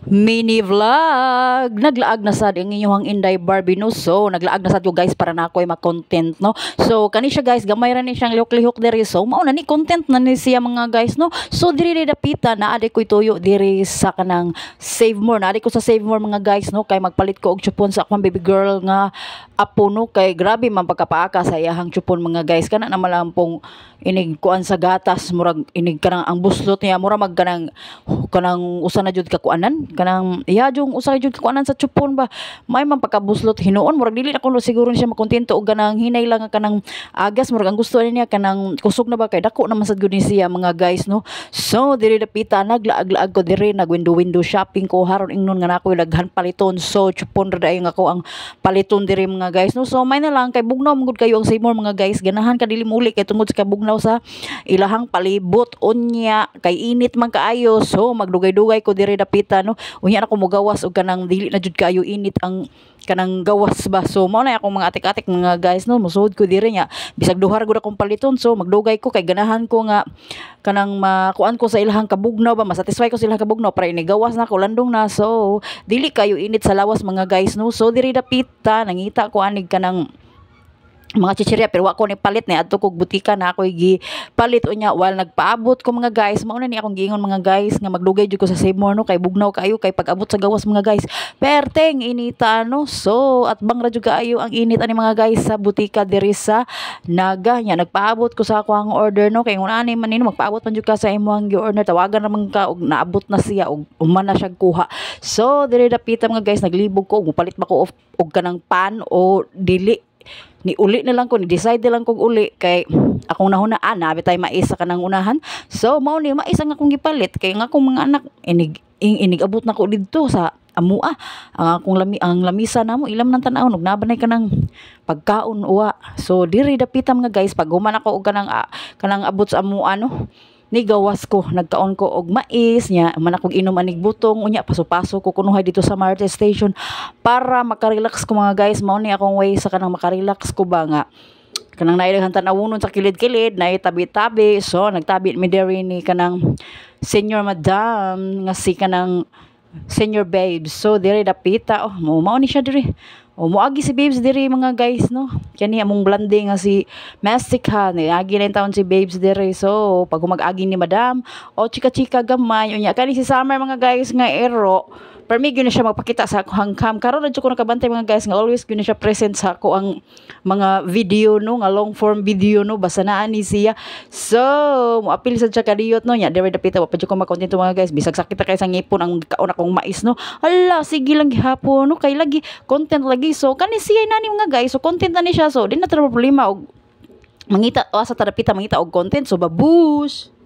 Mini vlog, naglaag na sad ang inyong Inday Barbie no. So naglaag na sad ko guys para na ako ay ma-content no. So kani siya guys, gamay ra ni siyang lihok-lihok diri. So mao na ni content na ni siya mga guys no. So diri dapita na adi ko tuyo diri sa kanang Save More. Na adi ko sa Save More mga guys no, kay magpalit ko og chupon sa akong baby girl nga apo no, kay grabe man pagkapaaka sa iyahang chupon mga guys. Kana na malampong inig kuan sa gatas, murag inig kanang ang buslot niya mura magkanang kanang usa na jud ka kuanan kanang iya jung usa jud ka kuanan sa chupon ba, may man pagkabuslot hinuon murag dili na kuno siguro siya makontento og kanang hinay lang nga kanang agas, murag ang gusto niya kanang kusog na ba kay dako naman sad gud ni siya mga guys no. So diri dapita naglaag-laag ko diri, nag window shopping ko haron ingnon nga nako daghan paliton. So chupon ra dayon ako ang paliton diri mga guys no. So may na lang kay bugnaw mangud kayo ang Save More mga guys, ganahan ka dili muli kay tungod sa kabugnaw sa ilahang palibot unya kay init man kaayo. So magdugay-dugay ko diri dapita no, unya na ko mogawas og kanang dili na jud kaayo init ang kanang gawas ba. So mao na akong mga atik-atik mga guys no, musuod ko diri nya bisag duhar gud akong paliton. So magdugay ko kay ganahan ko nga kanang makuan ko sa ilahang kabugnaw ba, masatisfy ko sa ilahang kabugnaw para inigawas na ko landong na. So dili kayo init sa lawas mga guys no. So diri dapita nangita ko anig kanang mga chichirya pero wa ko ni palit ni adto kog butika na ako gi palit unya while nagpaabot ko mga guys. Mao na ni akong giingon mga guys nga magdugay jud ko sa Save More no, kay bugnaw kaayo kay pag-abot sa gawas mga guys perteng inita no. So at bang ra jud kaayo ang init ani mga guys sa butika diri sa Naga nya. Nagpaabot ko sa ako ang order no, kay ngun ani man nino magpaabot man jud ka sa imong gi-order, tawagan naman ka og naabot na siya og uman na siya kuha. So diri dapita mga guys naglibog ko mupalit ba ko og kanang pan o dili ni uli na lang ko, ni decide lang kog uli kay akong nahunaan nabi tay mais sa kanang unahan. So mao ni mais ang akong gipalit kay nga akong mga anak inig abot na ko didto sa amua ang akong ang lamisa namo ilam nang tan-aw og nabanay kanang pagkaon uwa. So diri dapita mga guys pag human ako og kanang abot sa amua no, ni gawas ko nagkaon ko og mais nya man akong inom anig butong unya paso-paso ko kunuhay dito sa Marte Station para makarelax ko mga guys. Mao ni akong way sa kanang makarelax ko ba nga kanang nailaghan tan-awon sa kilid-kilid na tabi-tabi. So nagtabi mi diri ni kanang senior madam nga si kanang senior babes. So diri dapita mao ni siya diri. Moagi si babes diri mga guys no. Kani among blending nga si Mastic ha. Agi na taon si babes diri. So pag humag-agi ni madam o chika-chika gamay unya kani si Summer mga guys nga ero. Permi gyud na siya magpakita sa ako hangkam. Karon na jud ko nakabantay mga guys nga always gyud na siya present sa ako ang mga video no, nga long form video no, basta naa ni siya. So moapil sad siya kadiyot no nya diri dapita wa pa jud ko makontento mga guys bisag sakit kay sa ngipon ang kaon akong mais no. Hala sige lang gihapon no kay lagi content lagi. So kani siya nani mga guys, so content na ni siya. So di na tra problema og mangita sa tarapita mangita og content. So babush.